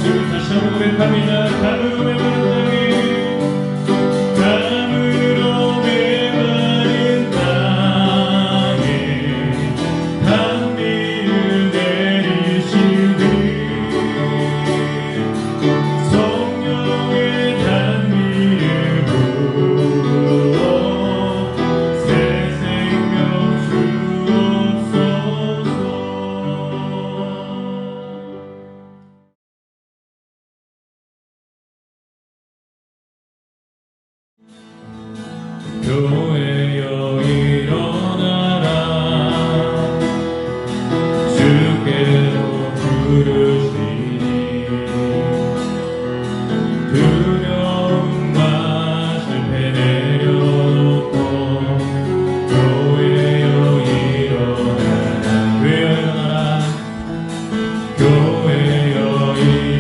주를 다시 한번 고백합니다. 가뭄에 마른 땅에 가물어 메마른 땅에 단비를 내리시니 성령의 단비를 부어 새 생명 주옵소서. 교회여 일어나라 주께로 부르시니 두려움과 실패 내려놓고 교회여 일어나라 교회여 일어나라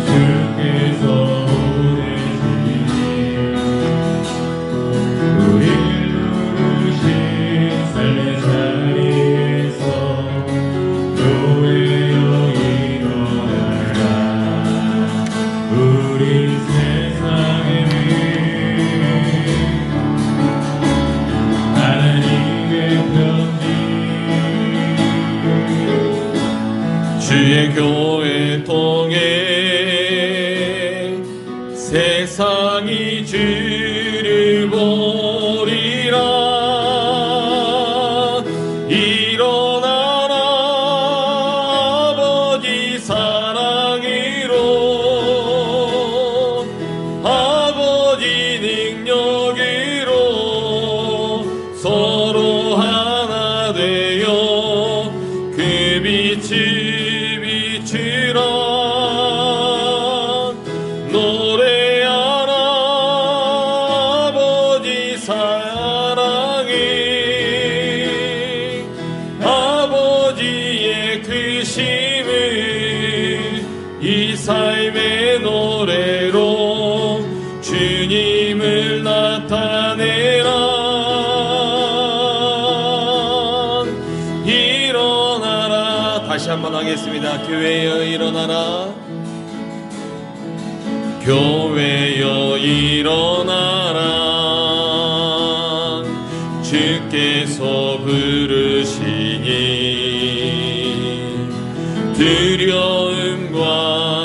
주께서 주의 교회 통해 세상이 주를 보리라. 일어나라 아버지 사랑으로 아버지 능력으로 서로 하나 되어 그 빛을 비추라. 노래하라 아버지 사랑을 아버지의 크심을 이 삶의 노래로 주님을 나타내라. 다시 한번 하겠습니다. 교회여 일어나라 교회여 일어나라 주께서 부르시니 두려움과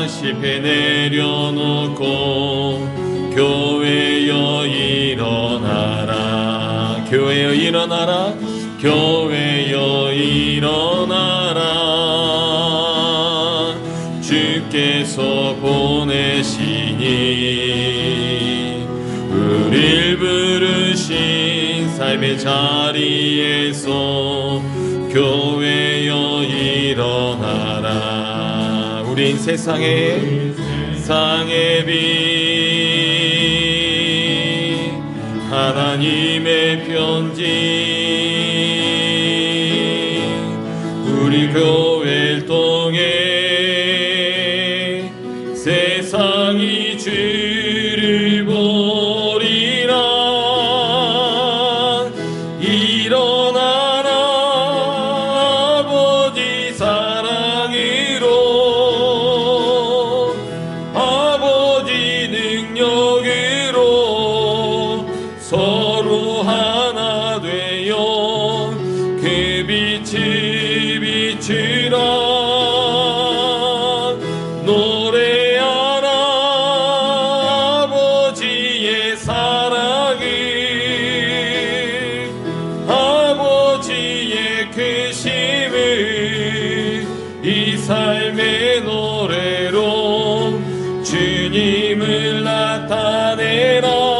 실패 내려놓고 교회여 일어나라 교회여 일어나라 교회여 일어나라 주께서 보내시니 우릴 부르신 삶의 자리에서 교회여 일어나라. 우린 세상의 빛 하나님의 편지 우리 교회를 통해 세상이 주를 보리라. 일어나라 아버지 사랑으로 아버지 능력으로 서로 하나 되어 그 빛을 비추라. 노래하라 아버지의 사랑을 아버지의 크심을 이 삶의 노래로 주님을 나타내라.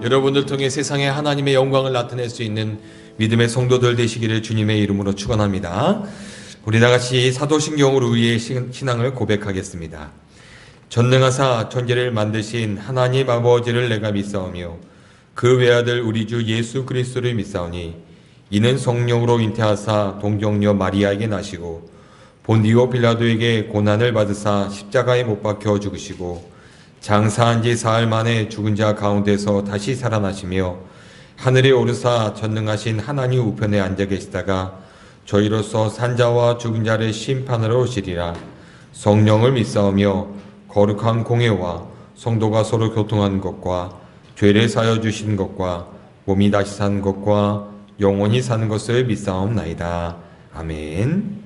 여러분들 통해 세상에 하나님의 영광을 나타낼 수 있는 믿음의 성도들 되시기를 주님의 이름으로 축원합니다. 우리 다같이 사도신경으로 우리의 신앙을 고백하겠습니다. 전능하사 천지를 만드신 하나님 아버지를 내가 믿사오며 그 외아들 우리 주 예수 그리스도를 믿사오니 이는 성령으로 잉태하사 동정녀 마리아에게 나시고 본디오 빌라도에게 고난을 받으사 십자가에 못 박혀 죽으시고 장사한 지 사흘 만에 죽은 자 가운데서 다시 살아나시며 하늘에 오르사 전능하신 하나님 우편에 앉아 계시다가 저희로서 산자와 죽은 자를 심판하러 오시리라. 성령을 믿사오며 거룩한 공예와 성도가 서로 교통한 것과 죄를 사여 주신 것과 몸이 다시 사는 것과 영원히 사는 것을 믿사옵나이다. 아멘.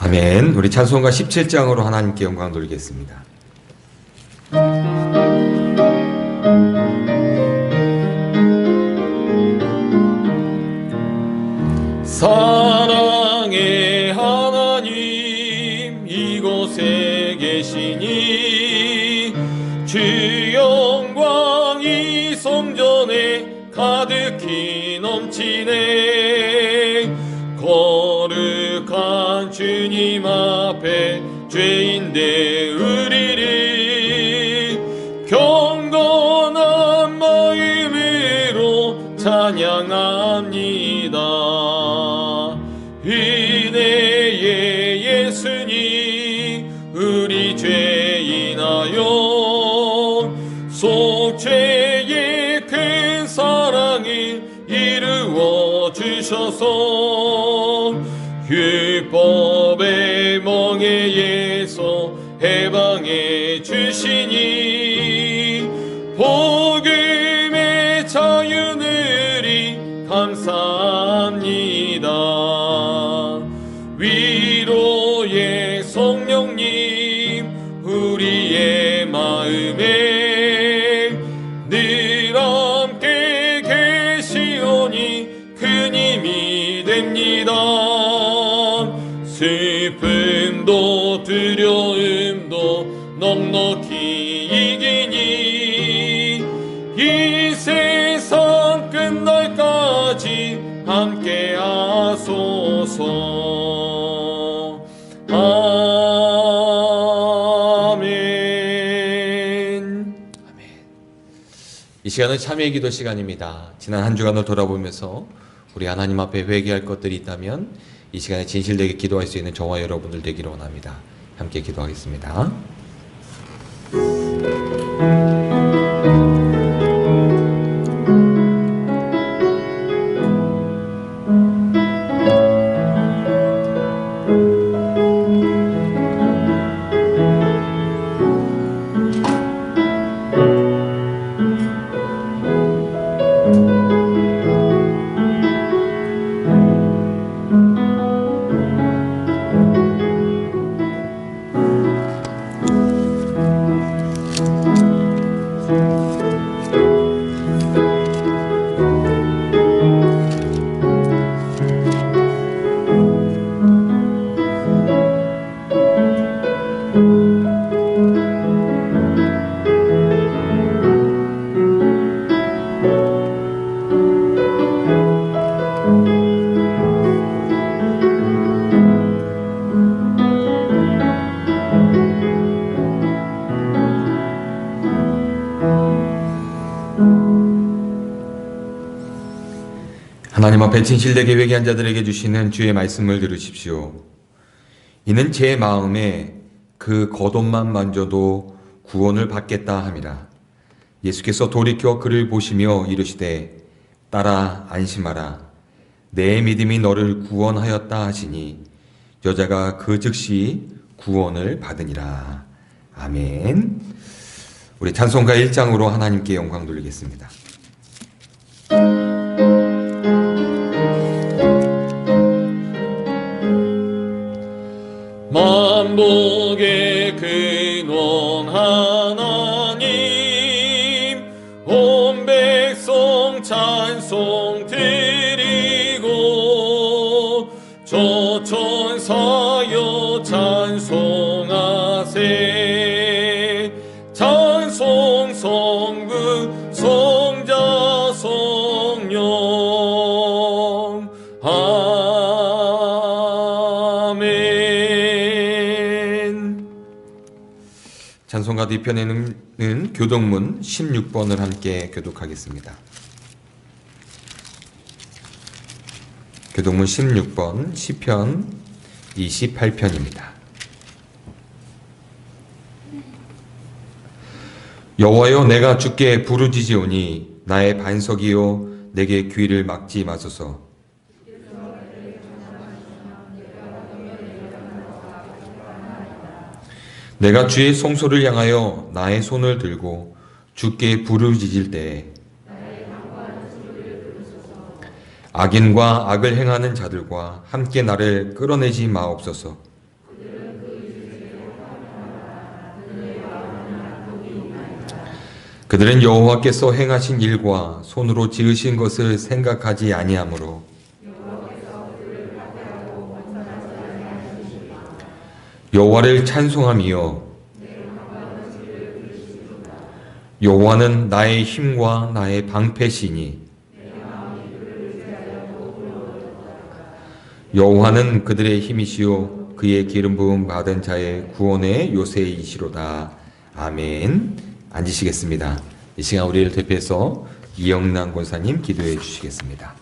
아멘. 우리 찬송가 17장으로 하나님께 영광 돌리겠습니다. 사랑의 하나님 이곳에 계시니 주 영광이 성전에 가득히 넘치네. 거룩한 주님 앞에 죄인대 우리를 경건한 마음으로 찬양합니다. 은혜의 예수님 우리 죄인하여 속죄의 큰 사랑을 이루어 주셔서 율법의 멍에에서 해방해 주시니 복음의 자유 누리 감사합니다. 위로의 성령님 우리의 마음에 늘 함께 계시오니 큰 힘이 됩니다. 슬픔도 두려움도 넉넉히 이기니 이 세상 끝날까지 함께 하소서. 아멘. 이 시간은 참회의 기도 시간입니다. 지난 한 주간을 돌아보면서 우리 하나님 앞에 회개할 것들이 있다면 이 시간에 진실되게 기도할 수 있는 저와 여러분들 되기를 원합니다. 함께 기도하겠습니다. 하나님 앞에 진실되게 회개한 자들에게 주시는 주의 말씀을 들으십시오. 이는 제 마음에 그 겉옷만 만져도 구원을 받겠다 함이라. 예수께서 돌이켜 그를 보시며 이르시되 따라 안심하라. 내 믿음이 너를 구원하였다 하시니 여자가 그 즉시 구원을 받으니라. 아멘. 우리 찬송가 1장으로 하나님께 영광 돌리겠습니다. 만복의 근원 찬송가 뒤편에는 교독문 16번을 함께 교독하겠습니다. 교독문 16번 시편 28편입니다. 여호와여, 내가 주께 부르짖으오니 나의 반석이요 내게 귀를 막지 마소서. 내가 주의 송소를 향하여 나의 손을 들고 주께 부르짖을 때에 악인과 악을 행하는 자들과 함께 나를 끌어내지 마옵소서. 그들은 여호와께서 행하신 일과 손으로 지으신 것을 생각하지 아니하므로 여호와를 찬송함이요 여호와는 나의 힘과 나의 방패시니 여호와는 그들의 힘이시요 그의 기름 부음 받은 자의 구원의 요새이시로다. 아멘. 앉으시겠습니다. 이 시간 우리를 대표해서 이영란 권사님 기도해 주시겠습니다.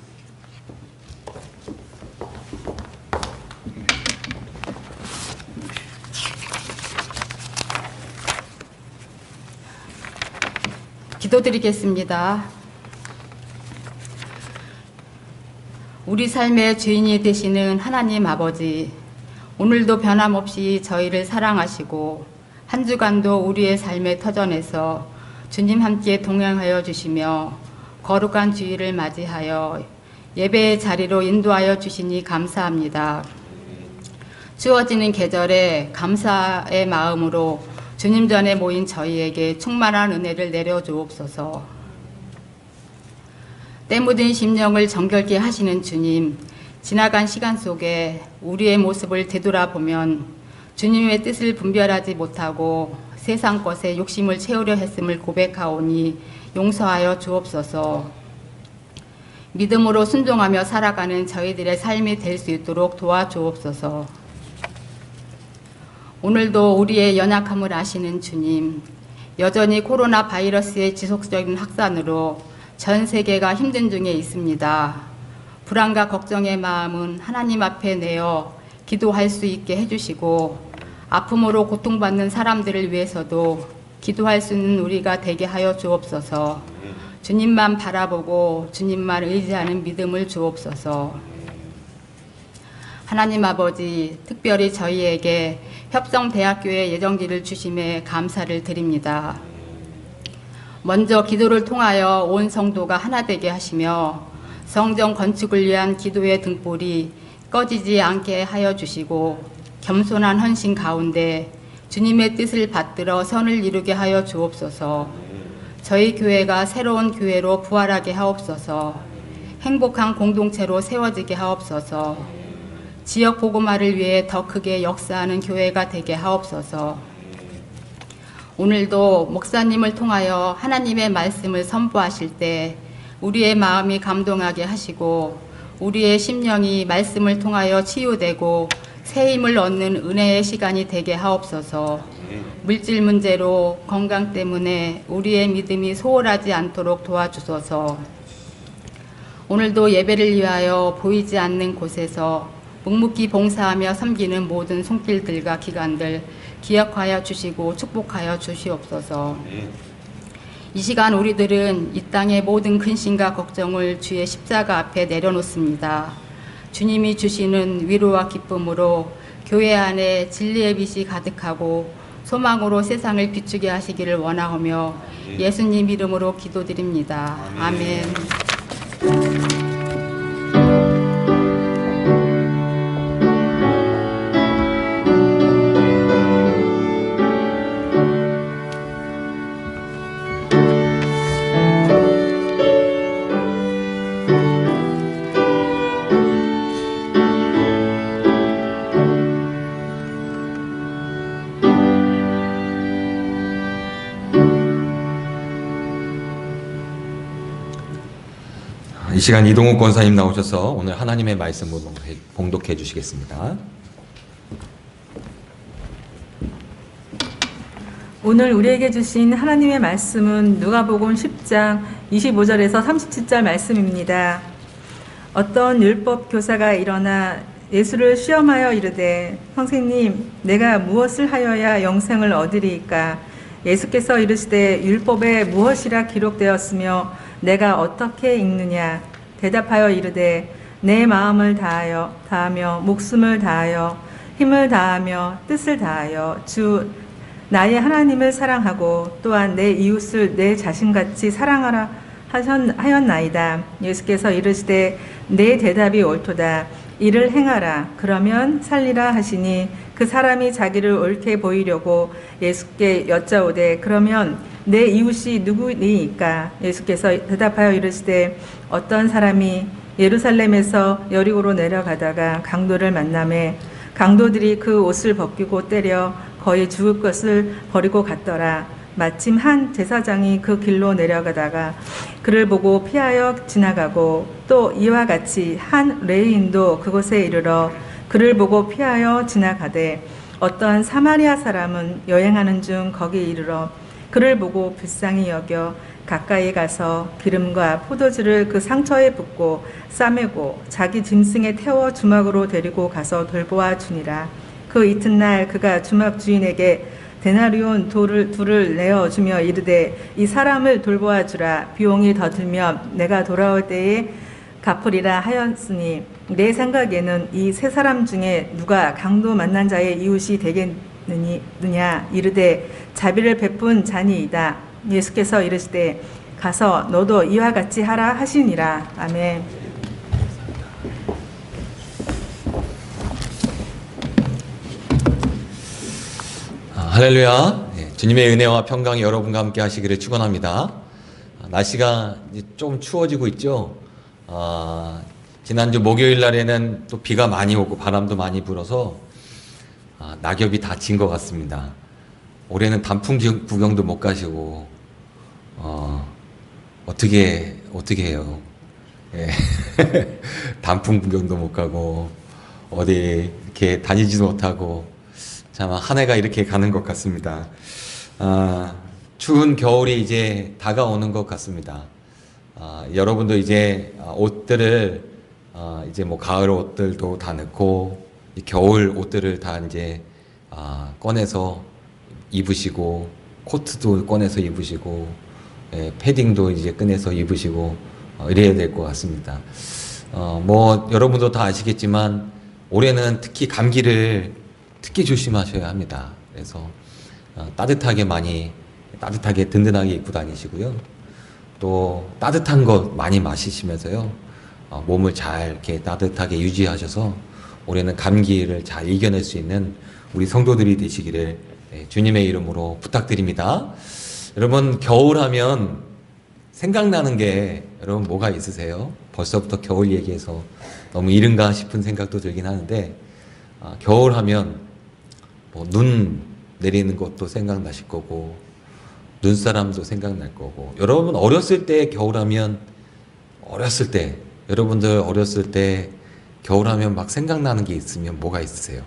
기도드리겠습니다. 우리 삶의 주인이 되시는 하나님 아버지, 오늘도 변함없이 저희를 사랑하시고 한 주간도 우리의 삶의 터전에서 주님 함께 동행하여 주시며 거룩한 주일을 맞이하여 예배의 자리로 인도하여 주시니 감사합니다. 추워지는 계절에 감사의 마음으로 주님 전에 모인 저희에게 충만한 은혜를 내려주옵소서. 때 묻은 심령을 정결케 하시는 주님, 지나간 시간 속에 우리의 모습을 되돌아보면 주님의 뜻을 분별하지 못하고 세상 것에 욕심을 채우려 했음을 고백하오니 용서하여 주옵소서. 믿음으로 순종하며 살아가는 저희들의 삶이 될 수 있도록 도와주옵소서. 오늘도 우리의 연약함을 아시는 주님, 여전히 코로나 바이러스의 지속적인 확산으로 전 세계가 힘든 중에 있습니다. 불안과 걱정의 마음은 하나님 앞에 내어 기도할 수 있게 해주시고 아픔으로 고통받는 사람들을 위해서도 기도할 수 있는 우리가 되게 하여 주옵소서. 주님만 바라보고 주님만 의지하는 믿음을 주옵소서. 하나님 아버지, 특별히 저희에게 협성대학교의 예정지를 주심에 감사를 드립니다. 먼저 기도를 통하여 온 성도가 하나 되게 하시며 성전 건축을 위한 기도의 등불이 꺼지지 않게 하여 주시고 겸손한 헌신 가운데 주님의 뜻을 받들어 선을 이루게 하여 주옵소서. 저희 교회가 새로운 교회로 부활하게 하옵소서. 행복한 공동체로 세워지게 하옵소서. 지역 복음화를 위해 더 크게 역사하는 교회가 되게 하옵소서. 오늘도 목사님을 통하여 하나님의 말씀을 선포하실 때 우리의 마음이 감동하게 하시고 우리의 심령이 말씀을 통하여 치유되고 새 힘을 얻는 은혜의 시간이 되게 하옵소서. 물질 문제로 건강 때문에 우리의 믿음이 소홀하지 않도록 도와주소서. 오늘도 예배를 위하여 보이지 않는 곳에서 묵묵히 봉사하며 섬기는 모든 손길들과 기관들 기억하여 주시고 축복하여 주시옵소서. 이 시간 우리들은 이 땅의 모든 근심과 걱정을 주의 십자가 앞에 내려놓습니다. 주님이 주시는 위로와 기쁨으로 교회 안에 진리의 빛이 가득하고 소망으로 세상을 비추게 하시기를 원하오며 예수님 이름으로 기도드립니다. 아멘. 이 시간 이동욱 권사님 나오셔서 오늘 하나님의 말씀을 봉독해 주시겠습니다. 오늘 우리에게 주신 하나님의 말씀은 누가복음 10장 25절에서 37절 말씀입니다. 어떤 율법 교사가 일어나 예수를 시험하여 이르되 선생님 내가 무엇을 하여야 영생을 얻으리이까? 예수께서 이르시되 율법에 무엇이라 기록되었으며 내가 어떻게 읽느냐? 대답하여 이르되 내 마음을 다하며 목숨을 다하여 힘을 다하며 뜻을 다하여 주 나의 하나님을 사랑하고 또한 내 이웃을 내 자신같이 사랑하라 하였나이다. 예수께서 이르시되 내 대답이 옳도다. 이를 행하라. 그러면 살리라 하시니 그 사람이 자기를 옳게 보이려고 예수께 여짜오되 그러면 내 이웃이 누구니이까? 예수께서 대답하여 이르시되 어떤 사람이 예루살렘에서 여리고로 내려가다가 강도를 만나매 강도들이 그 옷을 벗기고 때려 거의 죽을 것을 버리고 갔더라. 마침 한 제사장이 그 길로 내려가다가 그를 보고 피하여 지나가고 또 이와 같이 한 레위인도 그곳에 이르러 그를 보고 피하여 지나가되 어떠한 사마리아 사람은 여행하는 중 거기 이르러 그를 보고 불쌍히 여겨 가까이 가서 기름과 포도주를 그 상처에 붓고 싸매고 자기 짐승에 태워 주막으로 데리고 가서 돌보아 주니라. 그 이튿날 그가 주막 주인에게 데나리온 둘을 내어주며 이르되 이 사람을 돌보아 주라. 비용이 더 들면 내가 돌아올 때에 갚으리라 하였으니 내 생각에는 이 세 사람 중에 누가 강도 만난 자의 이웃이 되겠느냐? 이르되 자비를 베푼 자니이다. 예수께서 이르시되 가서 너도 이와 같이 하라 하시니라. 아멘. 할렐루야. 주님의 은혜와 평강이 여러분과 함께 하시기를 축원합니다. 날씨가 이제 좀 추워지고 있죠. 지난주 목요일 날에는 또 비가 많이 오고 바람도 많이 불어서 낙엽이 다 진 것 같습니다. 올해는 단풍 구경도 못 가시고 어떻게 해요? 예. 단풍 구경도 못 가고 어디 이렇게 다니지도 못하고 참 한 해가 이렇게 가는 것 같습니다. 추운 겨울이 이제 다가오는 것 같습니다. 여러분도 이제 옷들을 이제 뭐 가을 옷들도 다 넣고 겨울 옷들을 다 이제 꺼내서 입으시고 코트도 꺼내서 입으시고 패딩도 이제 꺼내서 입으시고 이래야 될 것 같습니다. 뭐 여러분도 다 아시겠지만 올해는 특히 감기를 특히 조심하셔야 합니다. 그래서 따뜻하게 든든하게 입고 다니시고요. 또 따뜻한 것 많이 마시시면서요. 몸을 잘 이렇게 따뜻하게 유지하셔서 올해는 감기를 잘 이겨낼 수 있는 우리 성도들이 되시기를 주님의 이름으로 부탁드립니다. 여러분 겨울하면 생각나는 게 여러분 뭐가 있으세요? 벌써부터 겨울 얘기해서 너무 이른가 싶은 생각도 들긴 하는데 겨울하면 뭐 눈 내리는 것도 생각나실 거고 눈사람도 생각날 거고 여러분 어렸을 때 겨울하면 여러분들 어렸을 때 겨울하면 막 생각나는 게 있으면 뭐가 있으세요?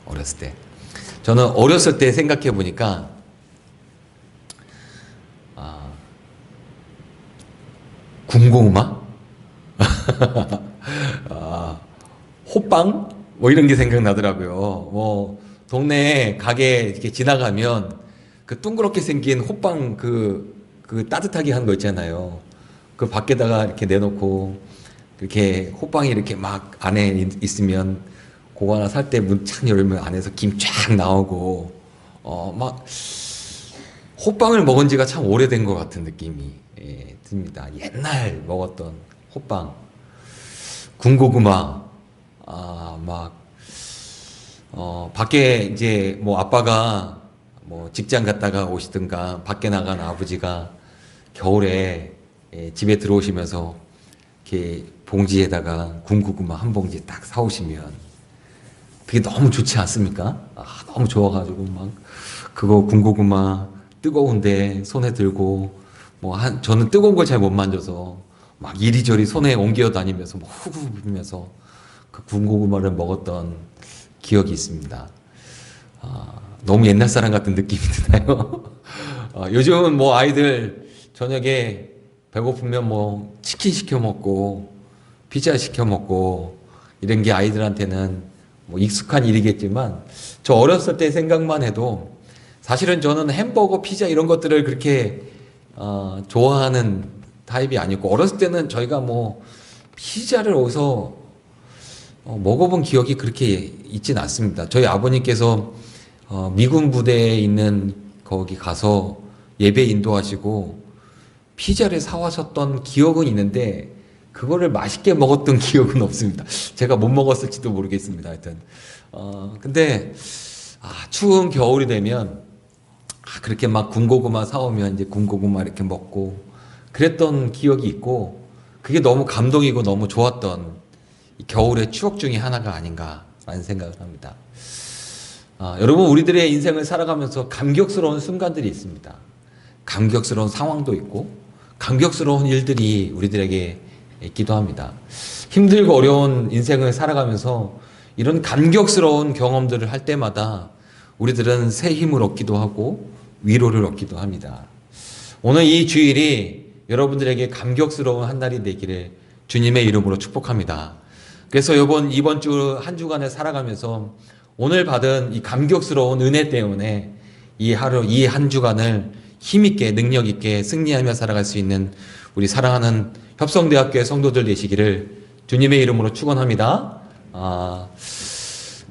어렸을 때 저는 어렸을 때 생각해 보니까 군고구마? 호빵? 뭐 이런 게 생각나더라고요. 뭐 동네 가게 이렇게 지나가면 그 둥그렇게 생긴 호빵 그 따뜻하게 한 거 있잖아요. 그 밖에다가 이렇게 내놓고 이렇게 호빵이 이렇게 막 안에 있으면 그거 하나 살 때 문 착 열면 안에서 김 쫙 나오고 막 호빵을 먹은 지가 참 오래된 것 같은 느낌이 듭니다. 옛날 먹었던 호빵, 군고구마, 밖에 이제 뭐 아빠가 뭐 직장 갔다가 오시든가 밖에 나간 아버지가 겨울에 집에 들어오시면서 이렇게 봉지에다가 군고구마 한 봉지 딱 사오시면 그게 너무 좋지 않습니까? 너무 좋아가지고 막 그거 군고구마 뜨거운데 손에 들고 저는 뜨거운 걸 잘 못 만져서 막 이리저리 손에 옮겨 다니면서 막 후후 불면서 그 군고구마를 먹었던 기억이 있습니다. 너무 옛날 사람 같은 느낌이 드나요? 요즘은 뭐 아이들 저녁에 배고프면 뭐 치킨 시켜 먹고 피자 시켜 먹고 이런 게 아이들한테는 뭐 익숙한 일이겠지만 저 어렸을 때 생각만 해도 사실은 저는 햄버거, 피자 이런 것들을 그렇게 좋아하는 타입이 아니고 어렸을 때는 저희가 뭐 피자를 어디서 먹어본 기억이 그렇게 있진 않습니다. 저희 아버님께서 미군 부대에 있는 거기 가서 예배 인도하시고 피자를 사와셨던 기억은 있는데 그거를 맛있게 먹었던 기억은 없습니다. 제가 못 먹었을지도 모르겠습니다. 하여튼 근데 추운 겨울이 되면 그렇게 막 군고구마 사오면 이제 군고구마 이렇게 먹고 그랬던 기억이 있고 그게 너무 감동이고 너무 좋았던 겨울의 추억 중에 하나가 아닌가라는 생각을 합니다. 여러분 우리들의 인생을 살아가면서 감격스러운 순간들이 있습니다. 감격스러운 상황도 있고 감격스러운 일들이 우리들에게 있기도 합니다. 힘들고 어려운 인생을 살아가면서 이런 감격스러운 경험들을 할 때마다 우리들은 새 힘을 얻기도 하고 위로를 얻기도 합니다. 오늘 이 주일이 여러분들에게 감격스러운 한 날이 되기를 주님의 이름으로 축복합니다. 그래서 이번 주 한 주간을 살아가면서 오늘 받은 이 감격스러운 은혜 때문에 이 하루, 이 한 주간을 힘있게 능력있게 승리하며 살아갈 수 있는 우리 사랑하는 협성대학교의 성도들 되시기를 주님의 이름으로 축원합니다.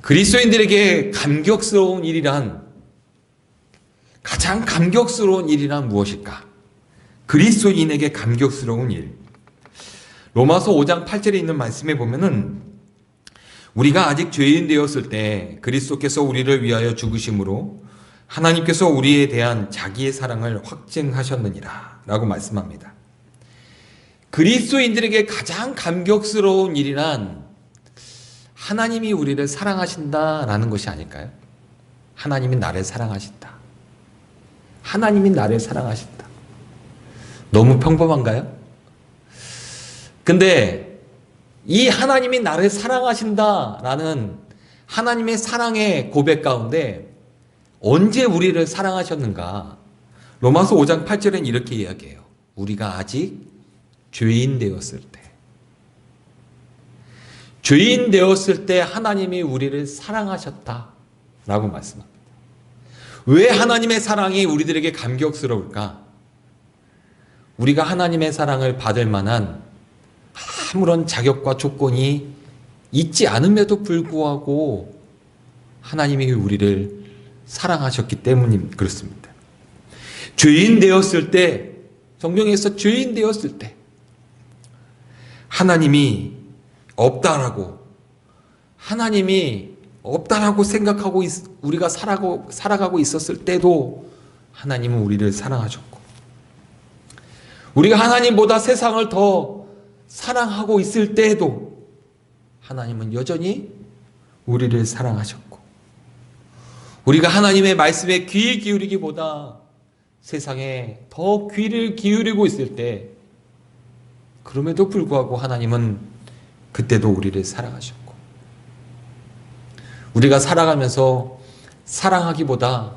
그리스도인들에게 감격스러운 일이란 가장 감격스러운 일이란 무엇일까? 그리스도인에게 감격스러운 일. 로마서 5장 8절에 있는 말씀에 보면은 우리가 아직 죄인 되었을 때 그리스도께서 우리를 위하여 죽으심으로 하나님께서 우리에 대한 자기의 사랑을 확증하셨느니라 라고 말씀합니다. 그리스도인들에게 가장 감격스러운 일이란 하나님이 우리를 사랑하신다라는 것이 아닐까요? 하나님이 나를 사랑하신다. 하나님이 나를 사랑하신다. 너무 평범한가요? 근데 이 하나님이 나를 사랑하신다라는 하나님의 사랑의 고백 가운데 언제 우리를 사랑하셨는가? 로마서 5장 8절엔 이렇게 이야기해요. 우리가 아직 죄인 되었을 때. 죄인 되었을 때 하나님이 우리를 사랑하셨다라고 말씀합니다. 왜 하나님의 사랑이 우리들에게 감격스러울까? 우리가 하나님의 사랑을 받을 만한 아무런 자격과 조건이 있지 않음에도 불구하고 하나님이 우리를 사랑하셨기 때문이 그렇습니다. 죄인 되었을 때, 성경에서 죄인 되었을 때 하나님이 없다라고 생각하고 우리가 살아가고 있었을 때도 하나님은 우리를 사랑하셨고 우리가 하나님보다 세상을 더 사랑하고 있을 때에도 하나님은 여전히 우리를 사랑하셨고 우리가 하나님의 말씀에 귀 기울이기보다 세상에 더 귀를 기울이고 있을 때 그럼에도 불구하고 하나님은 그때도 우리를 사랑하셨고 우리가 살아가면서 사랑하기보다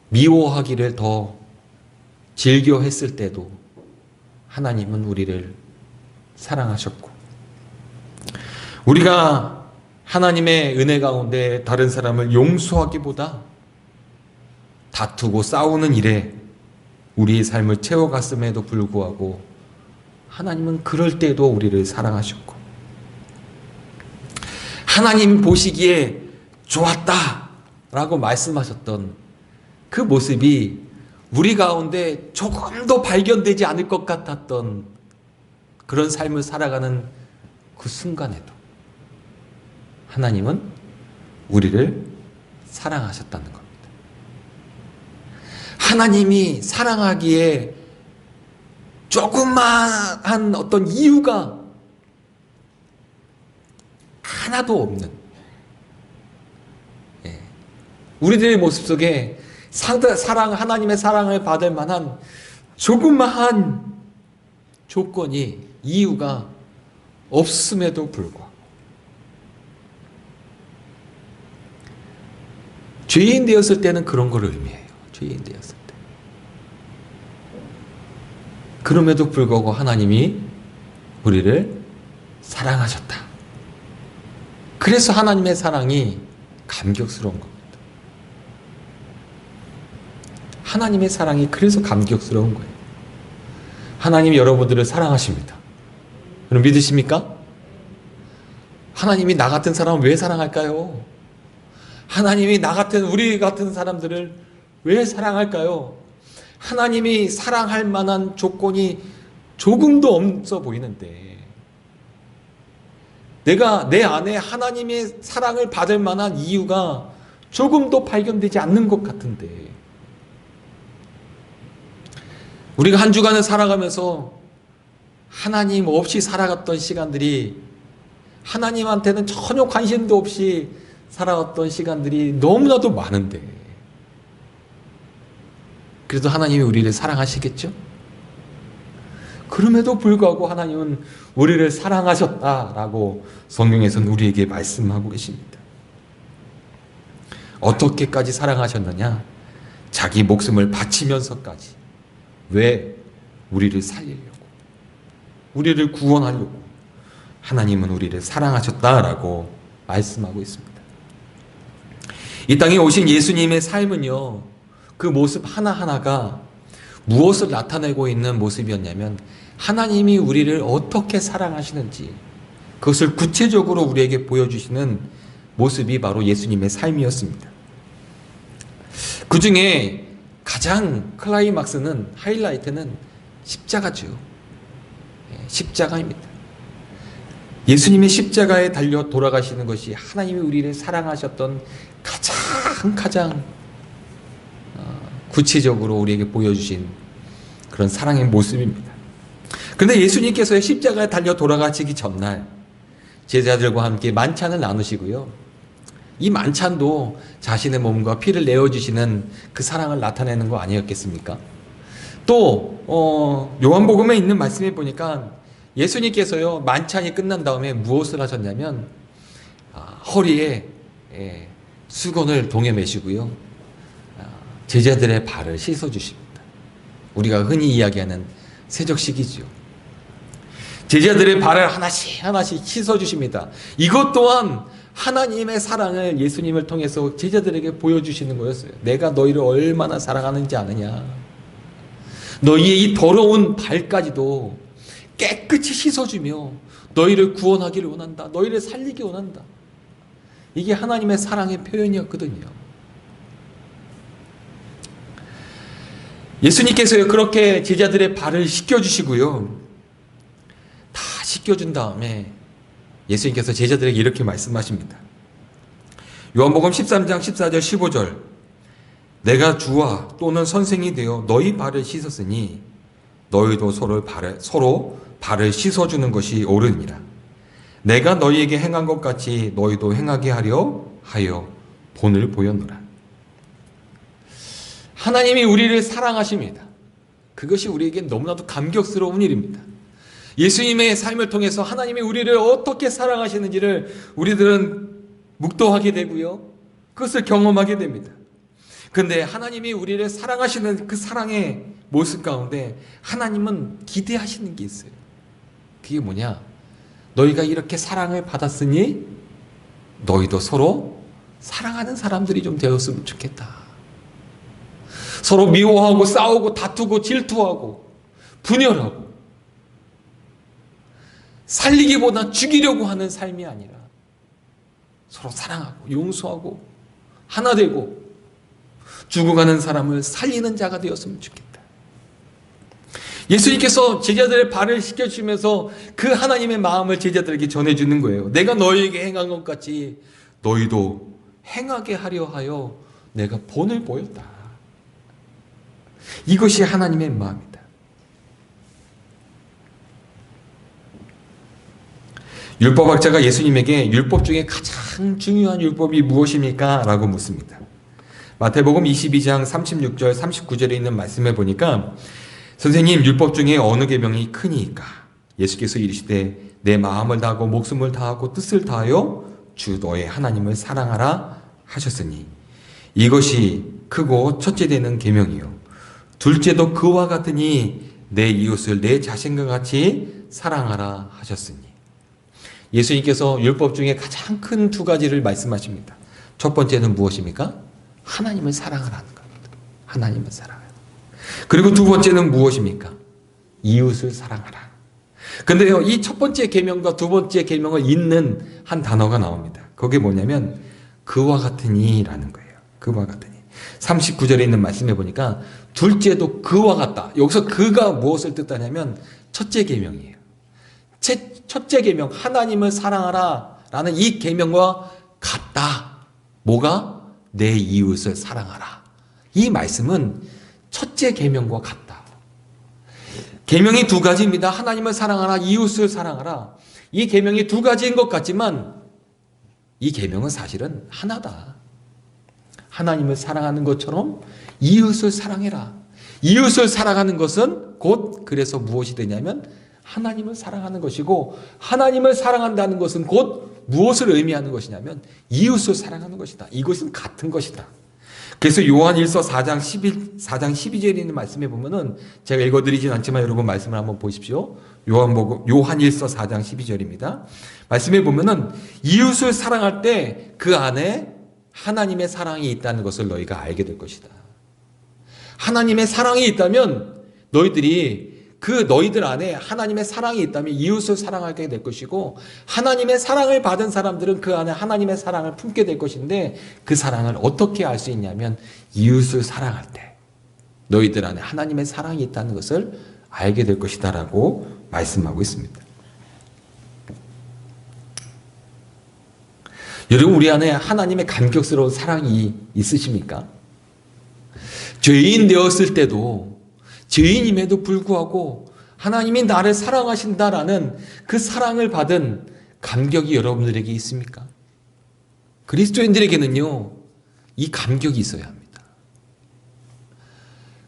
미워하기를 더 즐겨했을 때도 하나님은 우리를 사랑하셨고 우리가 하나님의 은혜 가운데 다른 사람을 용서하기보다 다투고 싸우는 일에 우리의 삶을 채워갔음에도 불구하고 하나님은 그럴 때도 우리를 사랑하셨고 하나님 보시기에 좋았다라고 말씀하셨던 그 모습이 우리 가운데 조금도 발견되지 않을 것 같았던 그런 삶을 살아가는 그 순간에도 하나님은 우리를 사랑하셨다는 겁니다. 하나님이 사랑하기에 조그마한 어떤 이유가 하나도 없는 우리들의 모습 속에 하나님의 사랑을 받을 만한 조그마한 조건이 이유가 없음에도 불구하고 죄인 되었을 때는 그런 걸 의미해요. 죄인 되었을 때. 그럼에도 불구하고 하나님이 우리를 사랑하셨다. 그래서 하나님의 사랑이 감격스러운 겁니다. 하나님의 사랑이 그래서 감격스러운 거예요. 하나님이 여러분들을 사랑하십니다. 여러분 믿으십니까? 하나님이 나 같은 사람을 왜 사랑할까요? 하나님이 나 같은 우리 같은 사람들을 왜 사랑할까요? 하나님이 사랑할 만한 조건이 조금도 없어 보이는데 내가 내 안에 하나님의 사랑을 받을 만한 이유가 조금도 발견되지 않는 것 같은데 우리가 한 주간을 살아가면서 하나님 없이 살아갔던 시간들이 하나님한테는 전혀 관심도 없이 살아왔던 시간들이 너무나도 많은데 그래도 하나님이 우리를 사랑하시겠죠? 그럼에도 불구하고 하나님은 우리를 사랑하셨다라고 성경에서는 우리에게 말씀하고 계십니다. 어떻게까지 사랑하셨느냐? 자기 목숨을 바치면서까지. 왜? 우리를 살리려고, 우리를 구원하려고 하나님은 우리를 사랑하셨다라고 말씀하고 있습니다. 이 땅에 오신 예수님의 삶은요, 그 모습 하나하나가 무엇을 나타내고 있는 모습이었냐면 하나님이 우리를 어떻게 사랑하시는지 그것을 구체적으로 우리에게 보여주시는 모습이 바로 예수님의 삶이었습니다. 그 중에 가장 클라이막스는, 하이라이트는 십자가죠. 십자가입니다. 예수님의 십자가에 달려 돌아가시는 것이 하나님이 우리를 사랑하셨던 가장 구체적으로 우리에게 보여주신 그런 사랑의 모습입니다. 그런데 예수님께서 십자가에 달려 돌아가시기 전날 제자들과 함께 만찬을 나누시고요. 이 만찬도 자신의 몸과 피를 내어주시는 그 사랑을 나타내는 거 아니었겠습니까? 또 요한복음에 있는 말씀에 보니까 예수님께서요 만찬이 끝난 다음에 무엇을 하셨냐면 허리에 수건을 동여매시고요 제자들의 발을 씻어주십니다. 우리가 흔히 이야기하는 세적식이죠. 제자들의 발을 하나씩 하나씩 씻어주십니다. 이것 또한 하나님의 사랑을 예수님을 통해서 제자들에게 보여주시는 거였어요. 내가 너희를 얼마나 사랑하는지 아느냐. 너희의 이 더러운 발까지도 깨끗이 씻어주며 너희를 구원하기를 원한다. 너희를 살리기 원한다. 이게 하나님의 사랑의 표현이었거든요. 예수님께서 그렇게 제자들의 발을 씻겨주시고요. 다 씻겨준 다음에 예수님께서 제자들에게 이렇게 말씀하십니다. 요한복음 13장 14절 15절 내가 주와 또는 선생이 되어 너희 발을 씻었으니 너희도 서로 발을 씻어주는 것이 옳으니라. 내가 너희에게 행한 것 같이 너희도 행하게 하려 하여 본을 보였노라. 하나님이 우리를 사랑하십니다. 그것이 우리에게 너무나도 감격스러운 일입니다. 예수님의 삶을 통해서 하나님이 우리를 어떻게 사랑하시는지를 우리들은 묵도하게 되고요. 그것을 경험하게 됩니다. 그런데 하나님이 우리를 사랑하시는 그 사랑의 모습 가운데 하나님은 기대하시는 게 있어요. 그게 뭐냐? 너희가 이렇게 사랑을 받았으니 너희도 서로 사랑하는 사람들이 좀 되었으면 좋겠다. 서로 미워하고 싸우고 다투고 질투하고 분열하고 살리기보다 죽이려고 하는 삶이 아니라 서로 사랑하고 용서하고 하나 되고 죽어가는 사람을 살리는 자가 되었으면 좋겠다. 예수님께서 제자들의 발을 씻겨주시면서 그 하나님의 마음을 제자들에게 전해주는 거예요. 내가 너희에게 행한 것 같이 너희도 행하게 하려 하여 내가 본을 보였다. 이것이 하나님의 마음이다. 율법학자가 예수님에게 율법 중에 가장 중요한 율법이 무엇입니까? 라고 묻습니다. 마태복음 22장 36절 39절에 있는 말씀에 보니까 선생님 율법 중에 어느 계명이 크니까? 예수께서 이르시되 내 마음을 다하고 목숨을 다하고 뜻을 다하여 주 너의 하나님을 사랑하라 하셨으니 이것이 크고 첫째 되는 계명이요 둘째도 그와 같으니 내 이웃을 내 자신과 같이 사랑하라 하셨으니. 예수님께서 율법 중에 가장 큰 두 가지를 말씀하십니다. 첫 번째는 무엇입니까? 하나님을 사랑하라는 겁니다. 하나님을 사랑하라. 그리고 두 번째는 무엇입니까? 이웃을 사랑하라. 근데요, 이 첫 번째 계명과 두 번째 계명을 잇는 한 단어가 나옵니다. 그게 뭐냐면 그와 같으니라는 거예요. 그와 같으니. 39절에 있는 말씀해 보니까 둘째도 그와 같다. 여기서 그가 무엇을 뜻하냐면 첫째 계명이에요. 첫째 계명, 하나님을 사랑하라 라는 이 계명과 같다. 뭐가? 내 이웃을 사랑하라. 이 말씀은 첫째 계명과 같다. 계명이 두 가지입니다. 하나님을 사랑하라, 이웃을 사랑하라. 이 계명이 두 가지인 것 같지만 이 계명은 사실은 하나다. 하나님을 사랑하는 것처럼 이웃을 사랑해라. 이웃을 사랑하는 것은 곧 그래서 무엇이 되냐면 하나님을 사랑하는 것이고, 하나님을 사랑한다는 것은 곧 무엇을 의미하는 것이냐면 이웃을 사랑하는 것이다. 이것은 같은 것이다. 그래서 요한일서 4장 12절에 있는 말씀에 보면은 제가 읽어드리진 않지만 여러분 말씀을 한번 보십시오. 요한일서 4장 12절입니다. 말씀에 보면은 이웃을 사랑할 때 그 안에 하나님의 사랑이 있다는 것을 너희가 알게 될 것이다. 하나님의 사랑이 있다면 너희들 안에 하나님의 사랑이 있다면 이웃을 사랑하게 될 것이고, 하나님의 사랑을 받은 사람들은 그 안에 하나님의 사랑을 품게 될 것인데, 그 사랑을 어떻게 알 수 있냐면 이웃을 사랑할 때 너희들 안에 하나님의 사랑이 있다는 것을 알게 될 것이다 라고 말씀하고 있습니다. 여러분, 우리 안에 하나님의 감격스러운 사랑이 있으십니까? 죄인 되었을 때도, 죄인임에도 불구하고 하나님이 나를 사랑하신다라는 그 사랑을 받은 감격이 여러분들에게 있습니까? 그리스도인들에게는요, 이 감격이 있어야 합니다.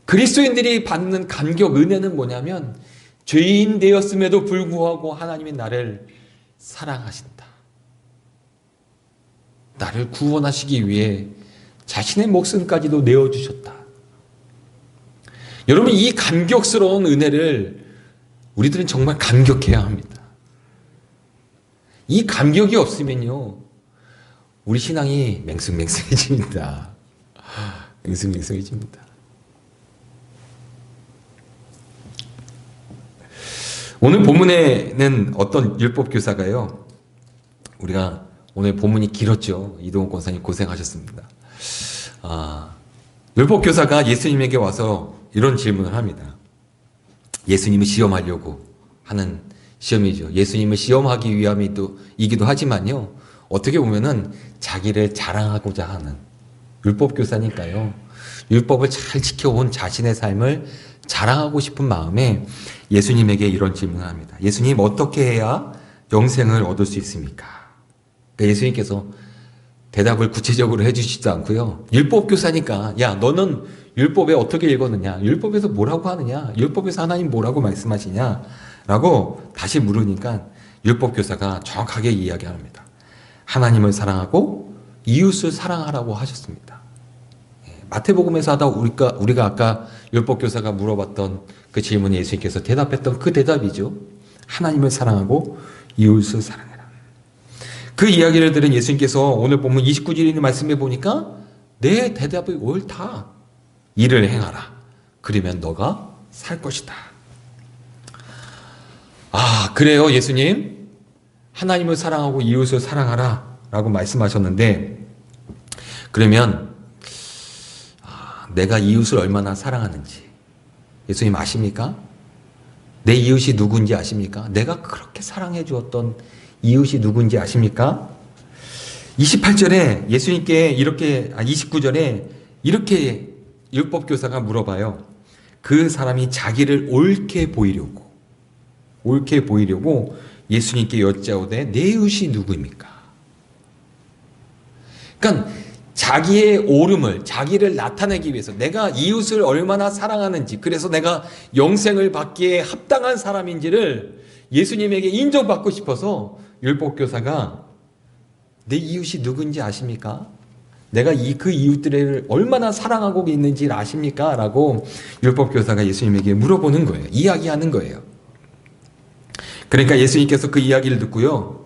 그리스도인들이 받는 감격, 은혜는 뭐냐면 죄인 되었음에도 불구하고 하나님이 나를 사랑하신다. 나를 구원하시기 위해 자신의 목숨까지도 내어주셨다. 여러분, 이 감격스러운 은혜를 우리들은 정말 감격해야 합니다. 이 감격이 없으면요, 우리 신앙이 맹숭맹숭해집니다. 맹숭맹숭해집니다. 오늘 본문에는 어떤 율법교사가요, 우리가 오늘 본문이 길었죠. 이동훈 권사님 고생하셨습니다. 율법교사가 예수님에게 와서 이런 질문을 합니다. 예수님을 시험하려고 하는 시험이죠. 예수님을 시험하기 위함이기도 하지만요, 어떻게 보면은 자기를 자랑하고자 하는, 율법교사니까요, 율법을 잘 지켜온 자신의 삶을 자랑하고 싶은 마음에 예수님에게 이런 질문을 합니다. 예수님, 어떻게 해야 영생을 얻을 수 있습니까? 그러니까 예수님께서 대답을 구체적으로 해주시지도 않고요, 율법교사니까 야, 너는 율법에 어떻게 읽었느냐, 율법에서 뭐라고 하느냐, 율법에서 하나님 뭐라고 말씀하시냐 라고 다시 물으니까 율법교사가 정확하게 이야기합니다. 하나님을 사랑하고 이웃을 사랑하라고 하셨습니다. 마태복음에서 하다 우리가 아까 율법교사가 물어봤던 그 질문에 예수님께서 대답했던 그 대답이죠. 하나님을 사랑하고 이웃을 사랑해라. 그 이야기를 들은 예수님께서 오늘 보면 29절에 있는 말씀에 보니까 내 대답이 옳다. 일을 행하라. 그러면 너가 살 것이다. 그래요, 예수님. 하나님을 사랑하고 이웃을 사랑하라 라고 말씀하셨는데, 그러면 내가 이웃을 얼마나 사랑하는지 예수님 아십니까? 내 이웃이 누군지 아십니까? 내가 그렇게 사랑해 주었던 이웃이 누군지 아십니까? 28절에 예수님께 29절에 이렇게 율법교사가 물어봐요. 그 사람이 자기를 옳게 보이려고 예수님께 여짜오되 내 이웃이 누구입니까? 그러니까 자기의 옳음을, 자기를 나타내기 위해서 내가 이웃을 얼마나 사랑하는지, 그래서 내가 영생을 받기에 합당한 사람인지를 예수님에게 인정받고 싶어서 율법교사가 내 이웃이 누군지 아십니까? 내가 그 이웃들을 얼마나 사랑하고 있는지 아십니까? 라고 율법교사가 예수님에게 물어보는 거예요. 이야기하는 거예요. 그러니까 예수님께서 그 이야기를 듣고요,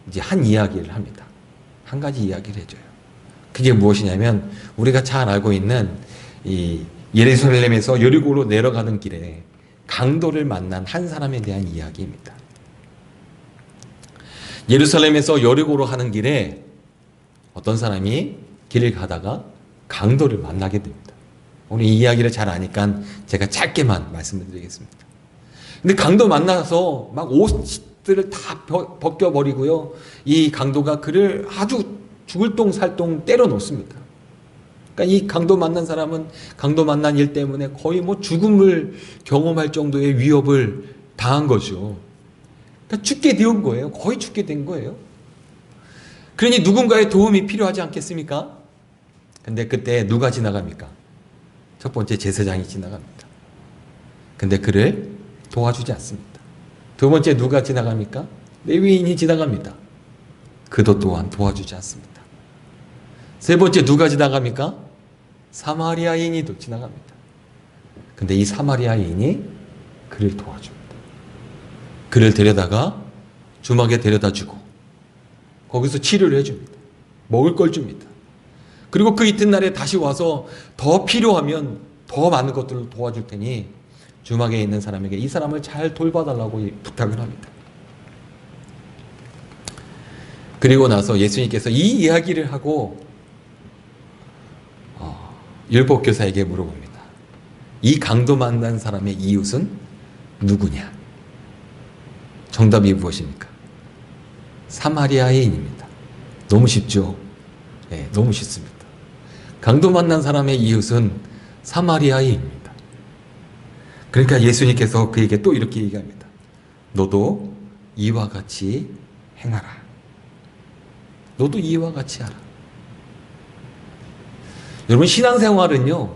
이제 한 이야기를 합니다. 한 가지 이야기를 해줘요. 그게 무엇이냐면, 우리가 잘 알고 있는 이 예루살렘에서 여리고로 내려가는 길에 강도를 만난 한 사람에 대한 이야기입니다. 예루살렘에서 여리고로 하는 길에 어떤 사람이 길을 가다가 강도를 만나게 됩니다. 오늘 이 이야기를 잘 아니까 제가 짧게만 말씀을 드리겠습니다. 근데 강도 만나서 막 옷들을 다 벗겨버리고요, 이 강도가 그를 아주 죽을 똥 살 똥 때려 놓습니다. 그러니까 이 강도 만난 사람은 강도 만난 일 때문에 거의 뭐 죽음을 경험할 정도의 위협을 당한 거죠. 그러니까 죽게 되온 거예요. 거의 죽게 된 거예요. 그러니 누군가의 도움이 필요하지 않겠습니까? 근데 그때 누가 지나갑니까? 첫 번째 제사장이 지나갑니다. 근데 그를 도와주지 않습니다. 두 번째 누가 지나갑니까? 레위인이 지나갑니다. 그도 또한 도와주지 않습니다. 세 번째 누가 지나갑니까? 사마리아인이 지나갑니다. 근데 이 사마리아인이 그를 도와줍니다. 그를 데려다가 주막에 데려다 주고 거기서 치료를 해줍니다. 먹을 걸 줍니다. 그리고 그 이튿날에 다시 와서 더 필요하면 더 많은 것들을 도와줄 테니 주막에 있는 사람에게 이 사람을 잘 돌봐달라고 부탁을 합니다. 그리고 나서 예수님께서 이 이야기를 하고 율법교사에게 물어봅니다. 이 강도 만난 사람의 이웃은 누구냐? 정답이 무엇입니까? 사마리아인입니다. 너무 쉽죠? 네, 너무 쉽습니다. 강도 만난 사람의 이웃은 사마리아인입니다. 그러니까 예수님께서 그에게 또 이렇게 얘기합니다. 너도 이와 같이 행하라. 너도 이와 같이 하라. 여러분, 신앙생활은요,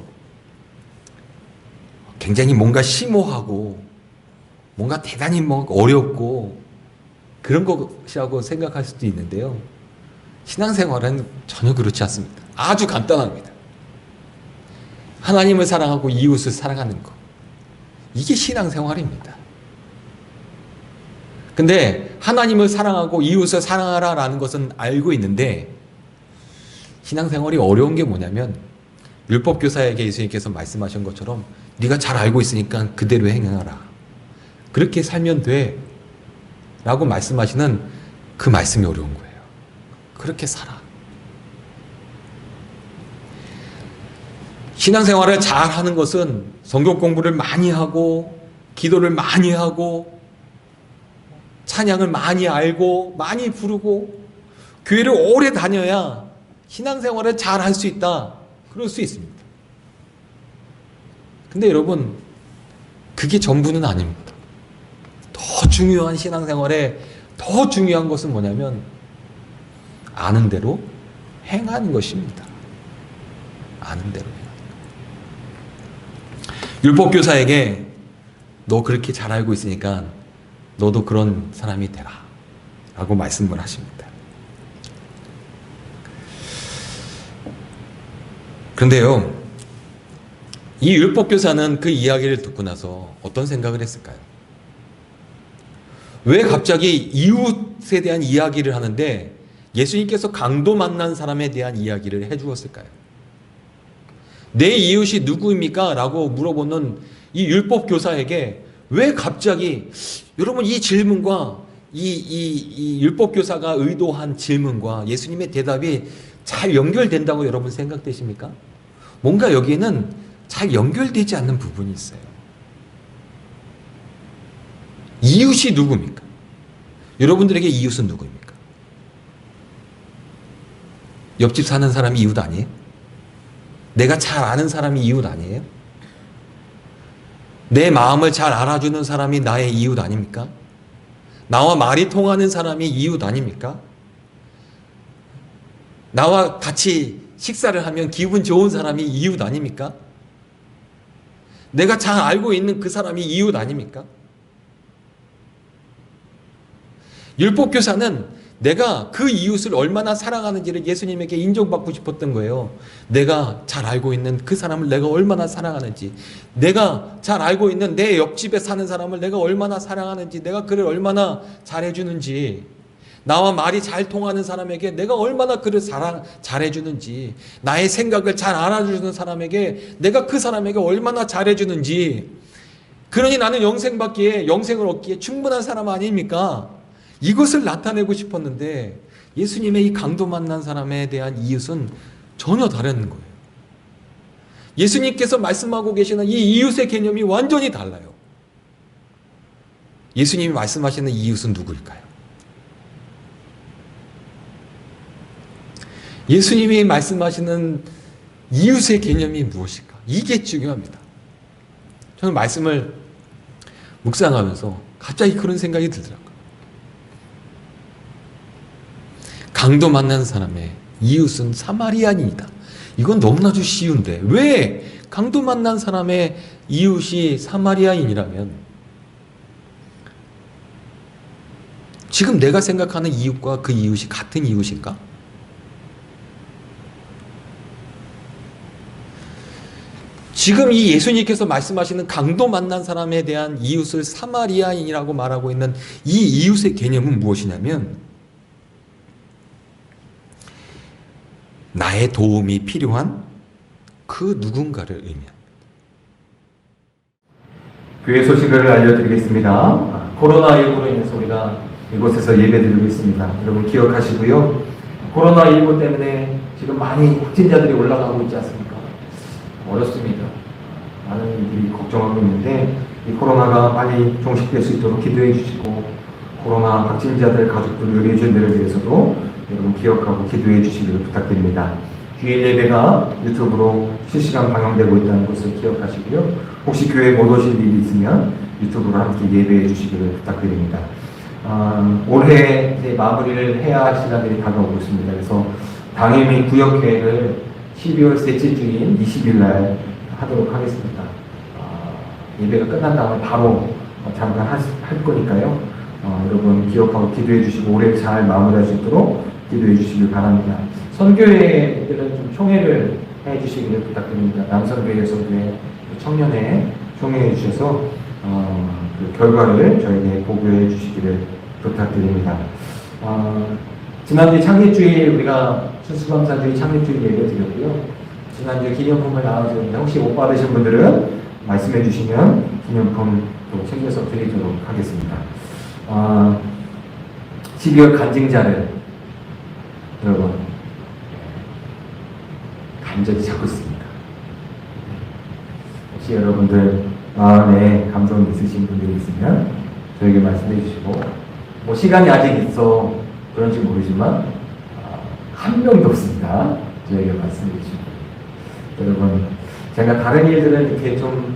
굉장히 뭔가 심오하고 뭔가 대단히 어렵고 그런 것이라고 생각할 수도 있는데요, 신앙생활은 전혀 그렇지 않습니다. 아주 간단합니다. 하나님을 사랑하고 이웃을 사랑하는 것, 이게 신앙생활입니다. 근데 하나님을 사랑하고 이웃을 사랑하라 라는 것은 알고 있는데, 신앙생활이 어려운 게 뭐냐면, 율법교사에게 예수님께서 말씀하신 것처럼 네가 잘 알고 있으니까 그대로 행하라, 그렇게 살면 돼 라고 말씀하시는 그 말씀이 어려운 거예요. 그렇게 살아. 신앙생활을 잘 하는 것은 성경 공부를 많이 하고 기도를 많이 하고 찬양을 많이 알고 많이 부르고 교회를 오래 다녀야 신앙생활을 잘 할 수 있다, 그럴 수 있습니다. 근데 여러분, 그게 전부는 아닙니다. 더 중요한 신앙생활에 더 중요한 것은 뭐냐면 아는 대로 행하는 것입니다. 아는 대로 행하는 것. 율법교사에게 너 그렇게 잘 알고 있으니까 너도 그런 사람이 되라 라고 말씀을 하십니다. 그런데요, 이 율법교사는 그 이야기를 듣고 나서 어떤 생각을 했을까요? 왜 갑자기 이웃에 대한 이야기를 하는데 예수님께서 강도 만난 사람에 대한 이야기를 해주었을까요? 내 이웃이 누구입니까? 라고 물어보는 이 율법교사에게 왜 갑자기, 여러분, 이 질문과 이 율법교사가 의도한 질문과 예수님의 대답이 잘 연결된다고 여러분 생각되십니까? 뭔가 여기에는 잘 연결되지 않는 부분이 있어요. 이웃이 누굽니까? 여러분들에게 이웃은 누구입니까? 옆집 사는 사람이 이웃 아니에요? 내가 잘 아는 사람이 이웃 아니에요? 내 마음을 잘 알아주는 사람이 나의 이웃 아닙니까? 나와 말이 통하는 사람이 이웃 아닙니까? 나와 같이 식사를 하면 기분 좋은 사람이 이웃 아닙니까? 내가 잘 알고 있는 그 사람이 이웃 아닙니까? 율법교사는 내가 그 이웃을 얼마나 사랑하는지를 예수님에게 인정받고 싶었던 거예요. 내가 잘 알고 있는 그 사람을 내가 얼마나 사랑하는지, 내가 잘 알고 있는 내 옆집에 사는 사람을 내가 얼마나 사랑하는지, 내가 그를 얼마나 잘해주는지, 나와 말이 잘 통하는 사람에게 내가 얼마나 그를 잘해주는지, 나의 생각을 잘 알아주는 사람에게 내가 그 사람에게 얼마나 잘해주는지, 그러니 나는 영생을 얻기에 충분한 사람 아닙니까? 이것을 나타내고 싶었는데 예수님의 이 강도 만난 사람에 대한 이웃은 전혀 다른 거예요. 예수님께서 말씀하고 계시는 이 이웃의 개념이 완전히 달라요. 예수님이 말씀하시는 이웃은 누구일까요? 예수님이 말씀하시는 이웃의 개념이 무엇일까? 이게 중요합니다. 저는 말씀을 묵상하면서 갑자기 그런 생각이 들더라고요. 강도 만난 사람의 이웃은 사마리아인이다. 이건 너무나도 쉬운데 왜 강도 만난 사람의 이웃이 사마리아인이라면 지금 내가 생각하는 이웃과 그 이웃이 같은 이웃인가? 지금 이 예수님께서 말씀하시는 강도 만난 사람에 대한 이웃을 사마리아인이라고 말하고 있는 이 이웃의 개념은 무엇이냐면 나의 도움이 필요한 그 누군가를 의미합니다. 교회 소식을 알려드리겠습니다. 코로나19로 인해서 우리가 이곳에서 예배드리고 있습니다. 여러분 기억하시고요. 코로나19 때문에 지금 많이 확진자들이 올라가고 있지 않습니까? 어렵습니다. 많은 이들이 걱정하고 있는데 이 코로나가 빨리 종식될 수 있도록 기도해 주시고 코로나 확진자들 가족들 의료진들을 위해서도 여러분 기억하고 기도해 주시기를 부탁드립니다. 주일 예배가 유튜브로 실시간 방영되고 있다는 것을 기억하시고요. 혹시 교회 못 오실 일이 있으면 유튜브로 함께 예배해 주시기를 부탁드립니다. 올해 이제 마무리를 해야 할 시간들이 다가오고 있습니다. 그래서 당일 및 구역 계획을 12월 셋째 주인 20일 날 하도록 하겠습니다. 예배가 끝난 다음에 바로 잠깐 할 거니까요. 여러분 기억하고 기도해 주시고 올해 잘 마무리할 수 있도록 기도해 주시길 바랍니다. 선교회들은 좀 총회를 해 주시기를 부탁드립니다. 남선교회 선교회 청년회 총회해 주셔서 그 결과를 저에게 보고해 주시기를 부탁드립니다. 지난주 창립주일 우리가 추수감사주일 창립주일 예배 드렸고요. 지난주 기념품을 나눠드렸는데 혹시 못 받으신 분들은 말씀해 주시면 기념품 또 챙겨서 드리도록 하겠습니다. 12월 간증자를 여러분 간절히 찾고 있습니다. 혹시 여러분들 마음에 감동 있으신 분들이 있으면 저에게 말씀해 주시고 뭐 시간이 아직 있어 그런지 모르지만 한 명도 없습니다. 저에게 말씀해 주시고 여러분 제가 다른 일들은 이렇게 좀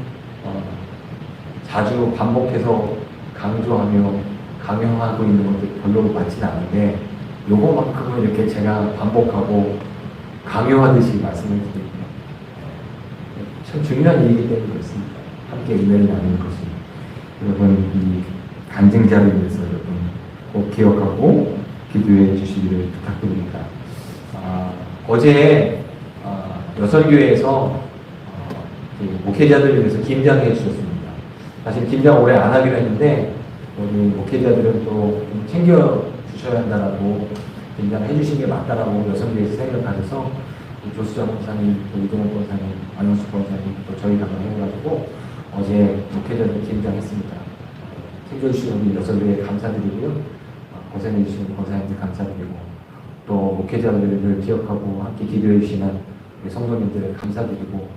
자주 반복해서 강조하며 강요하고 있는 것들 별로 많지는 않은데 요거만큼은 이렇게 제가 반복하고 강요하듯이 말씀을 드립니다. 참 중요한 일이기 때문에 그렇습니다. 함께 은혜를 나누는 것이 여러분 이 간증자를 위해서 여러분 꼭 기억하고 기도해 주시기를 부탁드립니다. 어제 여선교회에서 목회자들을 위해서 김장해 주셨습니다. 사실 김장 올해 안 하기로 했는데 우리 목회자들은 또 좀 챙겨 주셔야 한다라고 김장해 주신 게 맞다라고 여선교회에서 생각을 가져서 조수정 권사님, 또 이동원 권사님, 안영수 권사님, 또 저희가 해가지고 어제 목회자들 김장했습니다. 챙겨주시는 우리 여선교회 감사드리고요. 고생해주시는 권사님들 감사드리고 또 목회자들을 기억하고 함께 기도해 주시는 우리 성도님들 감사드리고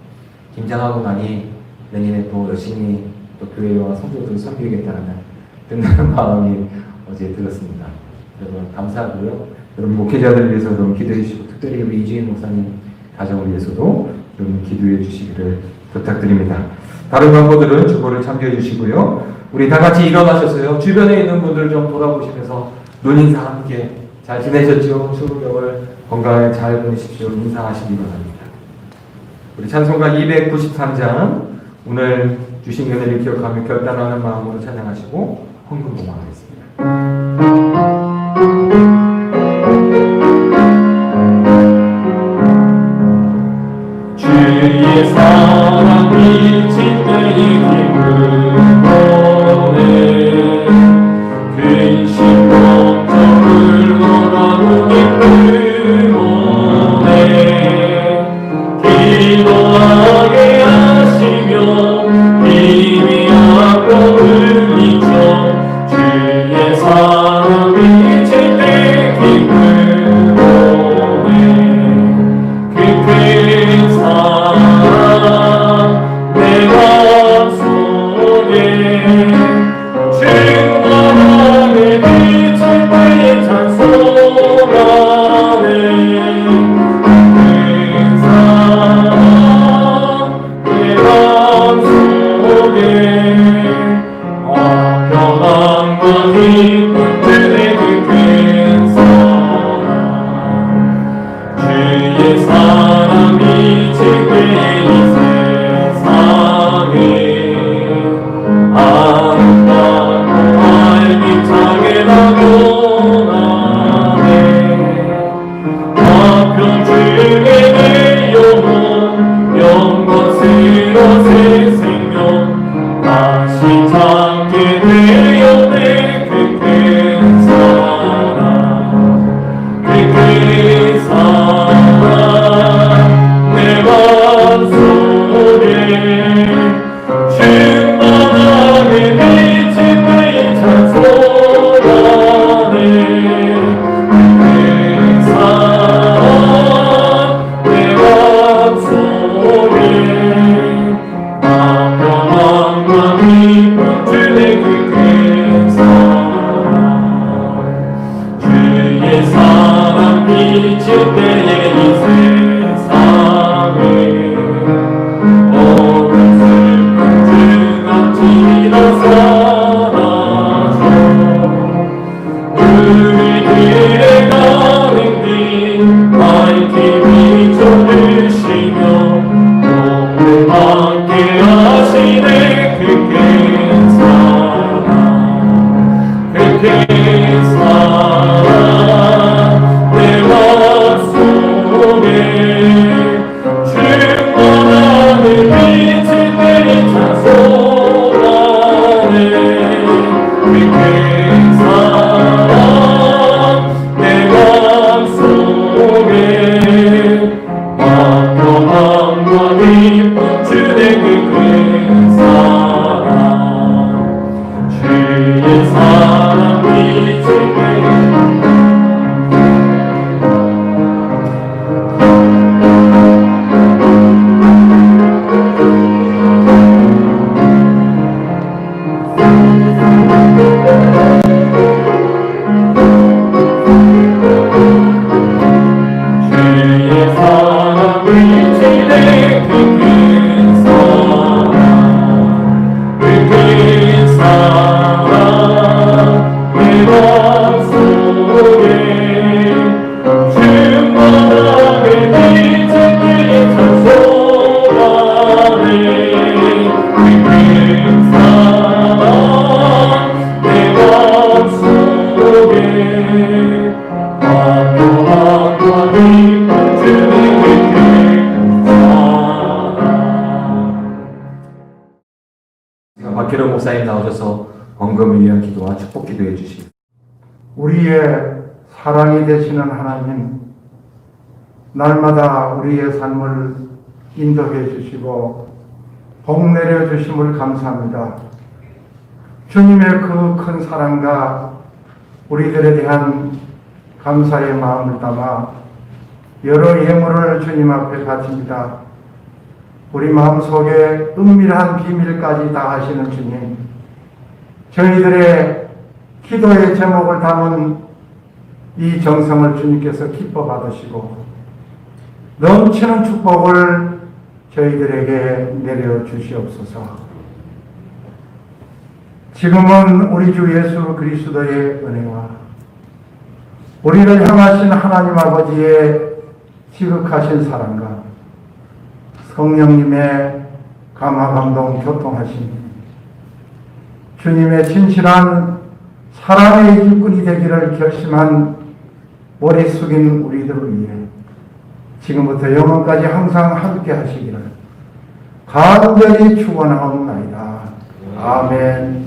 김장하고 나니 내년에 또 열심히 또 교회와 성도들을 섬기겠다는 든든한 마음이 어제 들었습니다. 여러분 감사하고요. 여러분 목회자들을 위해서 여러분 기도해 주시고 특별히 우리 이주인 목사님 가정을 위해서도 여러분 기도해 주시기를 부탁드립니다. 다른 광고들은 주보를 참조해 주시고요. 우리 다 같이 일어나셔서요. 주변에 있는 분들 좀 돌아보시면서 눈인사 함께 잘 지내셨죠? 추운 겨울 건강하게 잘 보내십시오. 인사하시기 바랍니다. 우리 찬송가 293장 오늘 주신 은혜를 기억하며 결단하는 마음으로 찬양하시고 헌금 봉헌하겠습니다. 주의 사랑 미칠 때의 기쁨 오네 근심 걱정을 너라고 기쁨 오네 기도하게 하시며 힘이 앞으로 흘리죠 주의 사랑 미칠 때 기쁨 오네 그 사랑 내 맘속에 충만하게 미칠 때에 찬송하네 그 사랑 내 맘속에 평안과 기쁨 주의 큰 사랑 주의 사랑 미칠 때의 이 세상에 아름답고 활기차게 나타나네 화평 중에 내 영혼 영광스러운 새 생명 다시 찾게 되었네 그 큰 사랑 그 큰 사랑 내 맘속에 충만하게 미칠 때에 찬송하네 그 사랑 내 맘속에 평안과 기쁨 주의 그 큰 사랑 주의 사랑 미칠 때에 이 세상에 모든 슬픔 지나치다 사라져 우리들의 가는 길 밝히 비춰주시며 몸을 함께 하시네 그 큰 사랑 그 큰 사랑 내 맘속에 충만하게 미칠 때에 찬송하네 그 큰 사랑 내 맘속에 평안과 기쁨 주의 그 큰 사랑 주의 사랑 미칠 때에 주의 사랑 미칠 때 그 큰 사랑 그 큰 사랑 내 맘속에 충만하게 미칠 때에 찬송하네 그 큰 사랑 내 맘속에 평안과 기쁨 주의 그 큰 사랑 박기로 목사님 나오셔서 헌금을 위한 기도와 축복 기도해 주시기 우리의 사랑이 되시는 하나님, 날마다 우리의 삶을 인도해 주시고 복 내려 주심을 감사합니다. 주님의 그 큰 사랑과 우리들에 대한 감사의 마음을 담아 여러 예물을 주님 앞에 바칩니다. 우리 마음속에 은밀한 비밀까지 다 아시는 주님, 저희들의 기도의 제목을 담은 이 정성을 주님께서 기뻐 받으시고 넘치는 축복을 저희들에게 내려 주시옵소서. 지금은 우리 주 예수 그리스도의 은혜와 우리를 향하신 하나님 아버지의 지극하신 사랑과 성령님의 감화 감동 교통하심, 주님의 진실한 사랑의 일꾼이 되기를 결심한 머리 숙인 우리들을 위해 지금부터 영원까지 항상 함께 하시기를 간절히 축원하옵나이다. 아멘.